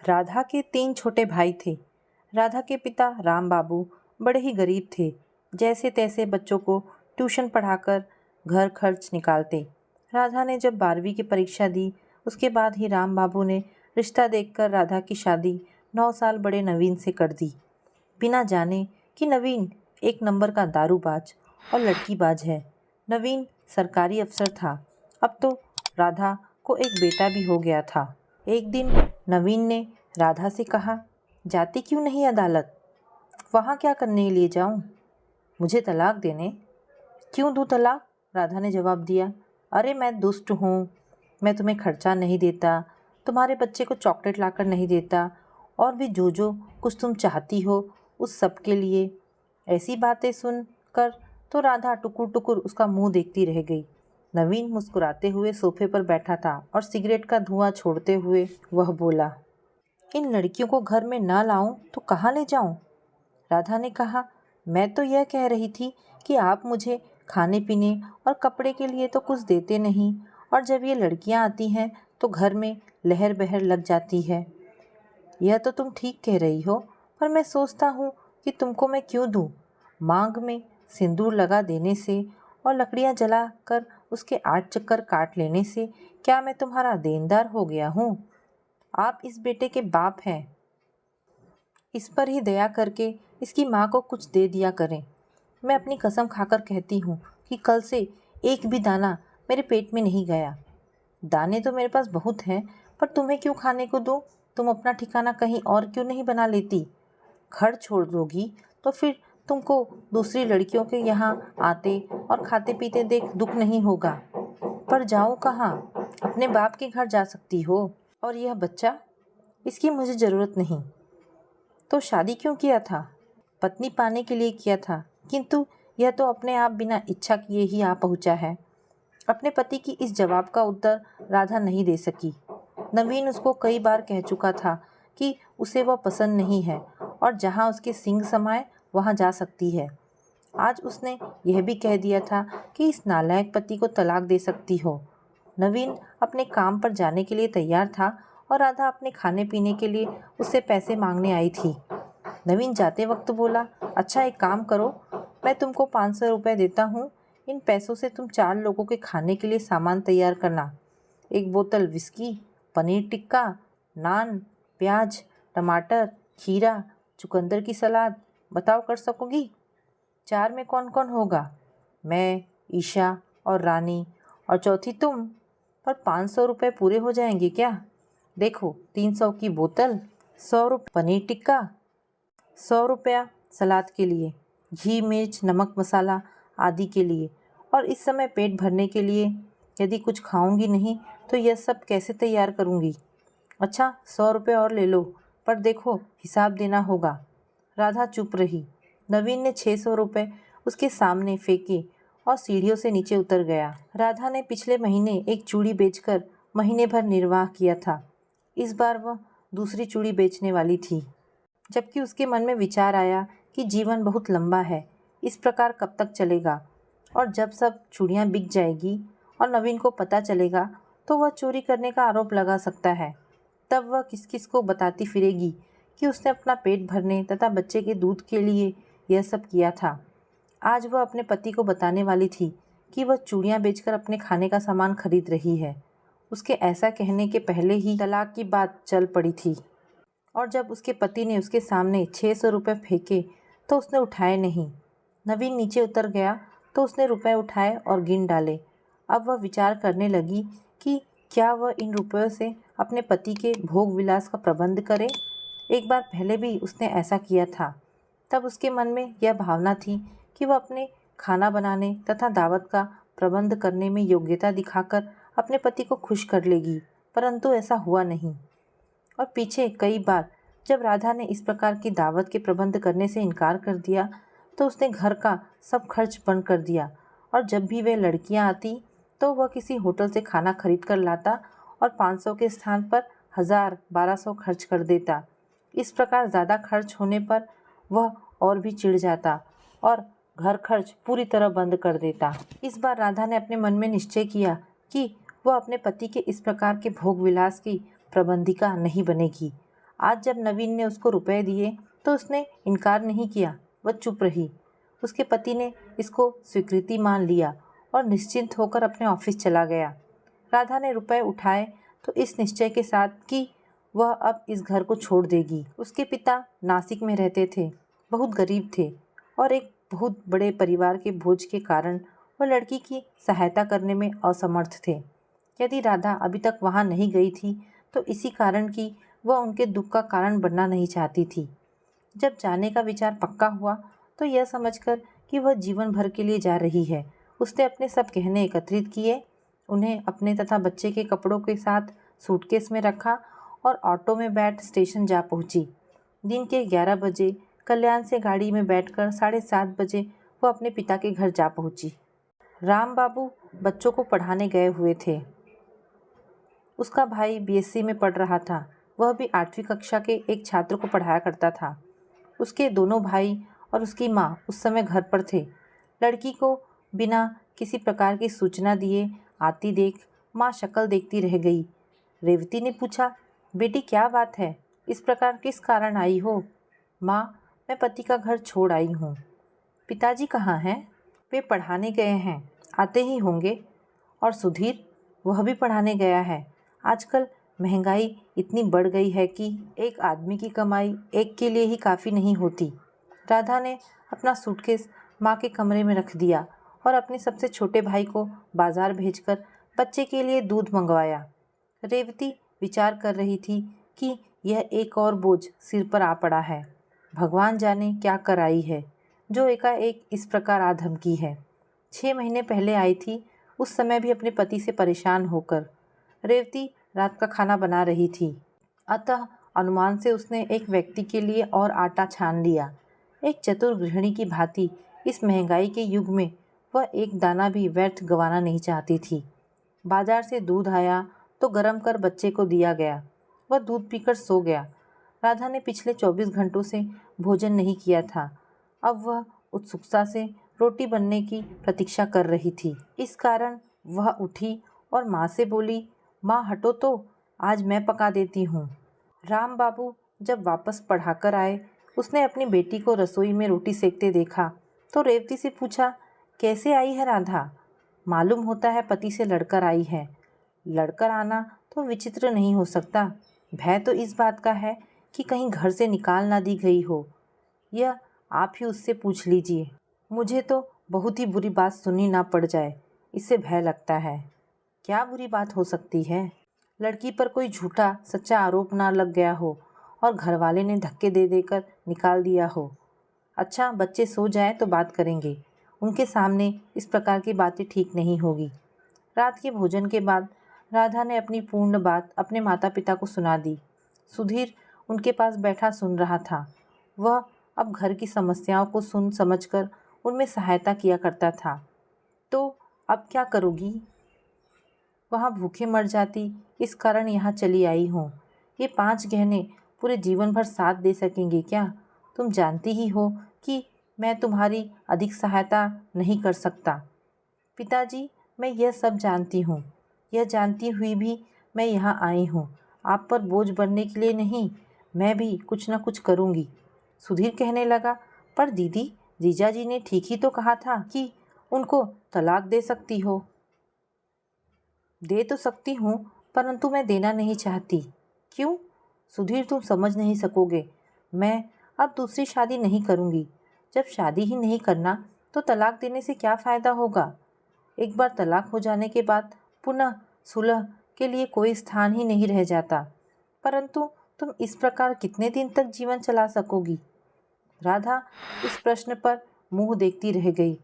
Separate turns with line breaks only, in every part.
राधा के 3 छोटे भाई थे। राधा के पिता राम बाबू बड़े ही गरीब थे। जैसे तैसे बच्चों को ट्यूशन पढ़ाकर घर खर्च निकालते। राधा ने जब 12वीं की परीक्षा दी, उसके बाद ही राम बाबू ने रिश्ता देखकर राधा की शादी 9 साल बड़े नवीन से कर दी, बिना जाने कि नवीन एक नंबर का दारूबाज और लड़कीबाज है। नवीन सरकारी अफसर था। अब तो राधा को एक बेटा भी हो गया था। एक दिन नवीन ने राधा से कहा, जाती क्यों नहीं अदालत? वहाँ क्या करने लिए जाऊँ? मुझे तलाक देने। क्यों दूँ तलाक? राधा ने जवाब दिया, अरे मैं दुष्ट हूँ, मैं तुम्हें खर्चा नहीं देता, तुम्हारे बच्चे को चॉकलेट लाकर नहीं देता, और भी जो कुछ तुम चाहती हो उस सब के लिए। ऐसी बातें सुनकर तो राधा टुकुर टुकुर उसका मुंह देखती रह गई। नवीन मुस्कुराते हुए सोफे पर बैठा था और सिगरेट का धुआं छोड़ते हुए वह बोला, इन लड़कियों को घर में ना लाऊं तो कहाँ ले जाऊं? राधा ने कहा, मैं तो यह कह रही थी कि आप मुझे खाने पीने और कपड़े के लिए तो कुछ देते नहीं, और जब ये लड़कियां आती हैं तो घर में लहर बहर लग जाती है। यह तो तुम ठीक कह रही हो, पर मैं सोचता हूँ कि तुमको मैं क्यों दूँ? मांग में सिंदूर लगा देने से और लकड़ियाँ जलाकर उसके 8 चक्कर काट लेने से क्या मैं तुम्हारा देनदार हो गया हूँ? आप इस बेटे के बाप हैं। इस पर ही दया करके इसकी माँ को कुछ दे दिया करें। मैं अपनी कसम खाकर कहती हूँ कि कल से एक भी दाना मेरे पेट में नहीं गया। दाने तो मेरे पास बहुत हैं, पर तुम्हें क्यों खाने को दूँ? तुम अपना ठिकाना कहीं और क्यों नहीं बना लेती? घर छोड़ दोगी तो फिर तुमको दूसरी लड़कियों के यहाँ आते और खाते पीते देख दुख नहीं होगा। पर जाऊँ कहाँ? अपने बाप के घर जा सकती हो। और यह बच्चा, इसकी मुझे ज़रूरत नहीं। तो शादी क्यों किया था? पत्नी पाने के लिए किया था, किंतु यह तो अपने आप बिना इच्छा किए ही आ पहुँचा है। अपने पति की इस जवाब का उत्तर राधा नहीं दे सकी। नवीन उसको कई बार कह चुका था कि उसे वह पसंद नहीं है और जहाँ उसके सींग समाए वहाँ जा सकती है। आज उसने यह भी कह दिया था कि इस नालायक पति को तलाक दे सकती हो। नवीन अपने काम पर जाने के लिए तैयार था और राधा अपने खाने पीने के लिए उससे पैसे मांगने आई थी। नवीन जाते वक्त बोला, अच्छा एक काम करो, मैं तुमको 500 रुपये देता हूँ। इन पैसों से तुम 4 लोगों के खाने के लिए सामान तैयार करना। 1 बोतल विस्की, पनीर टिक्का, नान, प्याज, टमाटर, खीरा, चुकंदर की सलाद। बताओ कर सकोगी? 4 में कौन कौन होगा? मैं, ईशा और रानी, और चौथी तुम। पर 500 रुपये पूरे हो जाएंगे क्या? देखो, 300 की बोतल, 100 रुपये पनीर टिक्का, 100 रुपया सलाद के लिए, घी मिर्च नमक मसाला आदि के लिए, और इस समय पेट भरने के लिए। यदि कुछ खाऊंगी नहीं तो यह सब कैसे तैयार करूंगी? अच्छा 100 रुपये और ले लो, पर देखो हिसाब देना होगा। राधा चुप रही। नवीन ने 600 रुपये उसके सामने फेंके और सीढ़ियों से नीचे उतर गया। राधा ने पिछले महीने एक चूड़ी बेचकर महीने भर निर्वाह किया था। इस बार वह दूसरी चूड़ी बेचने वाली थी। जबकि उसके मन में विचार आया कि जीवन बहुत लंबा है, इस प्रकार कब तक चलेगा, और जब सब चूड़ियाँ बिक जाएगी और नवीन को पता चलेगा तो वह चोरी करने का आरोप लगा सकता है। तब वह किस किस को बताती फिरेगी कि उसने अपना पेट भरने तथा बच्चे के दूध के लिए यह सब किया था। आज वह अपने पति को बताने वाली थी कि वह चूड़ियाँ बेचकर अपने खाने का सामान खरीद रही है। उसके ऐसा कहने के पहले ही तलाक की बात चल पड़ी थी, और जब उसके पति ने उसके सामने 600 रुपये फेंके तो उसने उठाए नहीं। नवीन नीचे उतर गया तो उसने रुपए उठाए और गिन डाले। अब वह विचार करने लगी कि क्या वह इन रुपयों से अपने पति के भोग विलास का प्रबंध करे। एक बार पहले भी उसने ऐसा किया था। तब उसके मन में यह भावना थी कि वह अपने खाना बनाने तथा दावत का प्रबंध करने में योग्यता दिखाकर अपने पति को खुश कर लेगी, परंतु ऐसा हुआ नहीं। और पीछे कई बार जब राधा ने इस प्रकार की दावत के प्रबंध करने से इनकार कर दिया तो उसने घर का सब खर्च बंद कर दिया, और जब भी वे लड़कियां आती तो वह किसी होटल से खाना खरीद कर लाता और 500 के स्थान पर 1000-1200 खर्च कर देता। इस प्रकार ज़्यादा खर्च होने पर वह और भी चिढ़ जाता और घर खर्च पूरी तरह बंद कर देता। इस बार राधा ने अपने मन में निश्चय किया कि वह अपने पति के इस प्रकार के भोग विलास की प्रबंधिका नहीं बनेगी। आज जब नवीन ने उसको रुपए दिए तो उसने इनकार नहीं किया, वह चुप रही। उसके पति ने इसको स्वीकृति मान लिया और निश्चिंत होकर अपने ऑफिस चला गया। राधा ने रुपए उठाए तो इस निश्चय के साथ कि वह अब इस घर को छोड़ देगी। उसके पिता नासिक में रहते थे, बहुत गरीब थे और एक बहुत बड़े परिवार के बोझ के कारण वह लड़की की सहायता करने में असमर्थ थे। यदि राधा अभी तक वहाँ नहीं गई थी तो इसी कारण कि वह उनके दुख का कारण बनना नहीं चाहती थी। जब जाने का विचार पक्का हुआ तो यह समझकर कि वह जीवन भर के लिए जा रही है, उसने अपने सब गहने एकत्रित किए, उन्हें अपने तथा बच्चे के कपड़ों के साथ सूटकेस में रखा और ऑटो में बैठ स्टेशन जा पहुंची। दिन के 11 बजे कल्याण से गाड़ी में बैठकर 7:30 बजे वह अपने पिता के घर जा पहुंची। राम बाबू बच्चों को पढ़ाने गए हुए थे। उसका भाई बीएससी में पढ़ रहा था, वह भी 8वीं कक्षा के एक छात्र को पढ़ाया करता था। उसके दोनों भाई और उसकी माँ उस समय घर पर थे। लड़की को बिना किसी प्रकार की सूचना दिए आती देख माँ शक्ल देखती रह गई। रेवती ने पूछा, बेटी क्या बात है, इस प्रकार किस कारण आई हो? माँ, मैं पति का घर छोड़ आई हूँ। पिताजी कहाँ हैं? वे पढ़ाने गए हैं, आते ही होंगे। और सुधीर? वह भी पढ़ाने गया है। आजकल महंगाई इतनी बढ़ गई है कि एक आदमी की कमाई एक के लिए ही काफ़ी नहीं होती। राधा ने अपना सूटकेस माँ के कमरे में रख दिया और अपने सबसे छोटे भाई को बाजार भेजकर बच्चे के लिए दूध मंगवाया। रेवती विचार कर रही थी कि यह एक और बोझ सिर पर आ पड़ा है। भगवान जाने क्या कर आई है जो एकाएक इस प्रकार आ धमकी है। 6 महीने पहले आई थी, उस समय भी अपने पति से परेशान होकर। रेवती रात का खाना बना रही थी, अतः अनुमान से उसने एक व्यक्ति के लिए और आटा छान लिया। एक चतुर गृहिणी की भांति इस महंगाई के युग में वह एक दाना भी व्यर्थ गंवाना नहीं चाहती थी। बाजार से दूध आया तो गर्म कर बच्चे को दिया गया। वह दूध पीकर सो गया। राधा ने पिछले 24 घंटों से भोजन नहीं किया था। अब वह उत्सुकता से रोटी बनने की प्रतीक्षा कर रही थी। इस कारण वह उठी और माँ से बोली, माँ हटो तो, आज मैं पका देती हूँ। राम बाबू जब वापस पढ़ाकर आए, उसने अपनी बेटी को रसोई में रोटी सेकते देखा तो रेवती से पूछा, कैसे आई है राधा? मालूम होता है पति से लड़कर आई है। लड़कर आना तो विचित्र नहीं हो सकता, भय तो इस बात का है कि कहीं घर से निकाल ना दी गई हो। यह आप ही उससे पूछ लीजिए। मुझे तो बहुत ही बुरी बात सुननी ना पड़ जाए, इससे भय लगता है। क्या बुरी बात हो सकती है? लड़की पर कोई झूठा सच्चा आरोप ना लग गया हो और घरवाले ने धक्के दे देकर निकाल दिया हो। अच्छा, बच्चे सो जाए तो बात करेंगे, उनके सामने इस प्रकार की बातें ठीक नहीं होगी। रात के भोजन के बाद राधा ने अपनी पूर्ण बात अपने माता पिता को सुना दी। सुधीर उनके पास बैठा सुन रहा था। वह अब घर की समस्याओं को सुन समझकर उनमें सहायता किया करता था। तो अब क्या करोगी? वहाँ भूखे मर जाती, इस कारण यहाँ चली आई हूँ। ये 5 गहने पूरे जीवन भर साथ दे सकेंगे क्या? तुम जानती ही हो कि मैं तुम्हारी अधिक सहायता नहीं कर सकता। पिताजी, मैं यह सब जानती हूँ। यह जानती हुई भी मैं यहाँ आई हूँ, आप पर बोझ बनने के लिए नहीं। मैं भी कुछ न कुछ करूँगी। सुधीर कहने लगा, पर दीदी, जीजाजी ने ठीक ही तो कहा था कि उनको तलाक दे सकती हो। दे तो सकती हूँ, परंतु मैं देना नहीं चाहती। क्यों? सुधीर, तुम समझ नहीं सकोगे। मैं अब दूसरी शादी नहीं करूँगी। जब शादी ही नहीं करना तो तलाक देने से क्या फ़ायदा होगा? एक बार तलाक हो जाने के बाद पुनः सुलह के लिए कोई स्थान ही नहीं रह जाता। परंतु तुम इस प्रकार कितने दिन तक जीवन चला सकोगी? राधा इस प्रश्न पर मुंह देखती रह गई।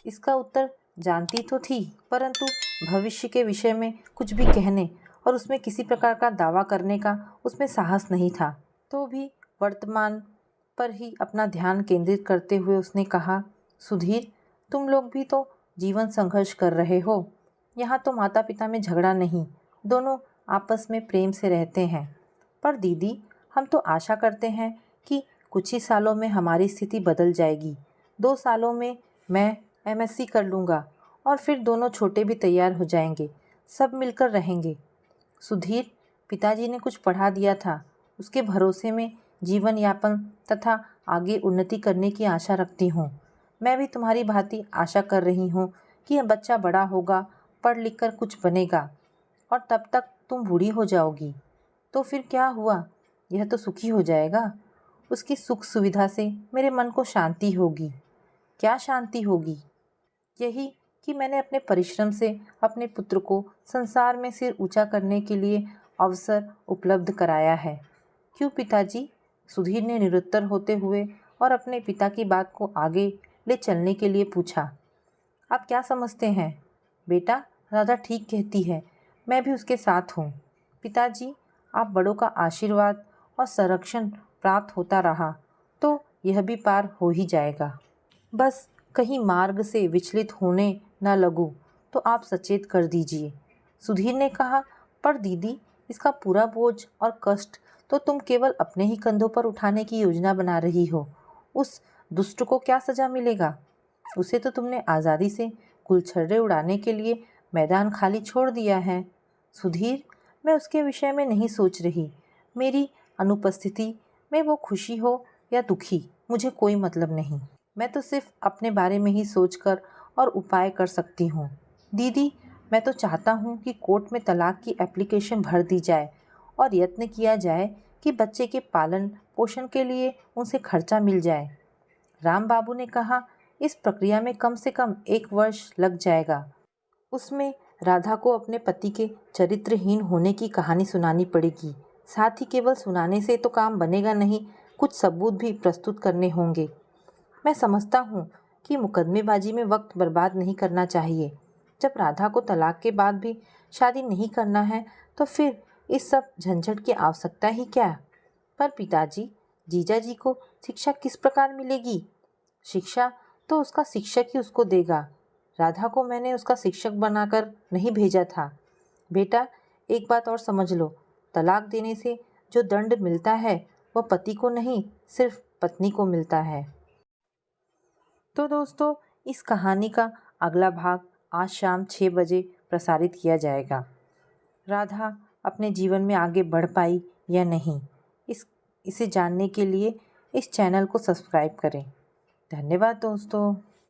इसका उत्तर जानती तो थी, परंतु भविष्य के विषय में कुछ भी कहने और उसमें किसी प्रकार का दावा करने का उसमें साहस नहीं था। तो भी वर्तमान पर ही अपना ध्यान केंद्रित करते हुए उसने कहा, सुधीर, तुम लोग भी तो जीवन संघर्ष कर रहे हो। यहाँ तो माता पिता में झगड़ा नहीं, दोनों आपस में प्रेम से रहते हैं। पर दीदी, हम तो आशा करते हैं कि कुछ ही सालों में हमारी स्थिति बदल जाएगी। 2 सालों में मैं एमएससी कर लूँगा और फिर दोनों छोटे भी तैयार हो जाएंगे, सब मिलकर रहेंगे। सुधीर, पिताजी ने कुछ पढ़ा दिया था, उसके भरोसे में जीवन यापन तथा आगे उन्नति करने की आशा रखती हूँ। मैं भी तुम्हारी भांति आशा कर रही हूँ कि यह बच्चा बड़ा होगा, पढ़ लिख कर कुछ बनेगा और तब तक तुम बूढ़ी हो जाओगी। तो फिर क्या हुआ, यह तो सुखी हो जाएगा। उसकी सुख सुविधा से मेरे मन को शांति होगी। क्या शांति होगी? यही कि मैंने अपने परिश्रम से अपने पुत्र को संसार में सिर ऊंचा करने के लिए अवसर उपलब्ध कराया है। क्यों पिताजी? सुधीर ने निरुत्तर होते हुए और अपने पिता की बात को आगे ले चलने के लिए पूछा। आप क्या समझते हैं? बेटा, राधा ठीक कहती है, मैं भी उसके साथ हूँ। पिताजी, आप बड़ों का आशीर्वाद और संरक्षण प्राप्त होता रहा तो यह भी पार हो ही जाएगा। बस कहीं मार्ग से विचलित होने न लगूं तो आप सचेत कर दीजिए। सुधीर ने कहा, पर दीदी, इसका पूरा बोझ और कष्ट तो तुम केवल अपने ही कंधों पर उठाने की योजना बना रही हो। उस दुष्ट को क्या सजा मिलेगा? उसे तो तुमने आज़ादी से गुलछर्रे उड़ाने के लिए मैदान खाली छोड़ दिया है। सुधीर, मैं उसके विषय में नहीं सोच रही। मेरी अनुपस्थिति में वो खुशी हो या दुखी, मुझे कोई मतलब नहीं। मैं तो सिर्फ अपने बारे में ही सोचकर और उपाय कर सकती हूँ। दीदी, मैं तो चाहता हूँ कि कोर्ट में तलाक की एप्लीकेशन भर दी जाए और यत्न किया जाए कि बच्चे के पालन पोषण के लिए उनसे खर्चा मिल जाए। राम बाबू ने कहा, इस प्रक्रिया में कम से कम 1 वर्ष लग जाएगा। उसमें राधा को अपने पति के चरित्रहीन होने की कहानी सुनानी पड़ेगी। साथ ही केवल सुनाने से तो काम बनेगा नहीं, कुछ सबूत भी प्रस्तुत करने होंगे। मैं समझता हूँ कि मुकदमेबाजी में वक्त बर्बाद नहीं करना चाहिए। जब राधा को तलाक के बाद भी शादी नहीं करना है तो फिर इस सब झंझट की आवश्यकता ही क्या? पर पिताजी, जीजा जी को शिक्षा किस प्रकार मिलेगी? शिक्षा तो उसका शिक्षक ही उसको देगा। राधा को मैंने उसका शिक्षक बनाकर नहीं भेजा था। बेटा, एक बात और समझ लो, तलाक देने से जो दंड मिलता है वह पति को नहीं, सिर्फ पत्नी को मिलता है। तो दोस्तों, इस कहानी का अगला भाग आज शाम 6 बजे प्रसारित किया जाएगा। राधा अपने जीवन में आगे बढ़ पाई या नहीं, इसे जानने के लिए इस चैनल को सब्सक्राइब करें। धन्यवाद दोस्तों।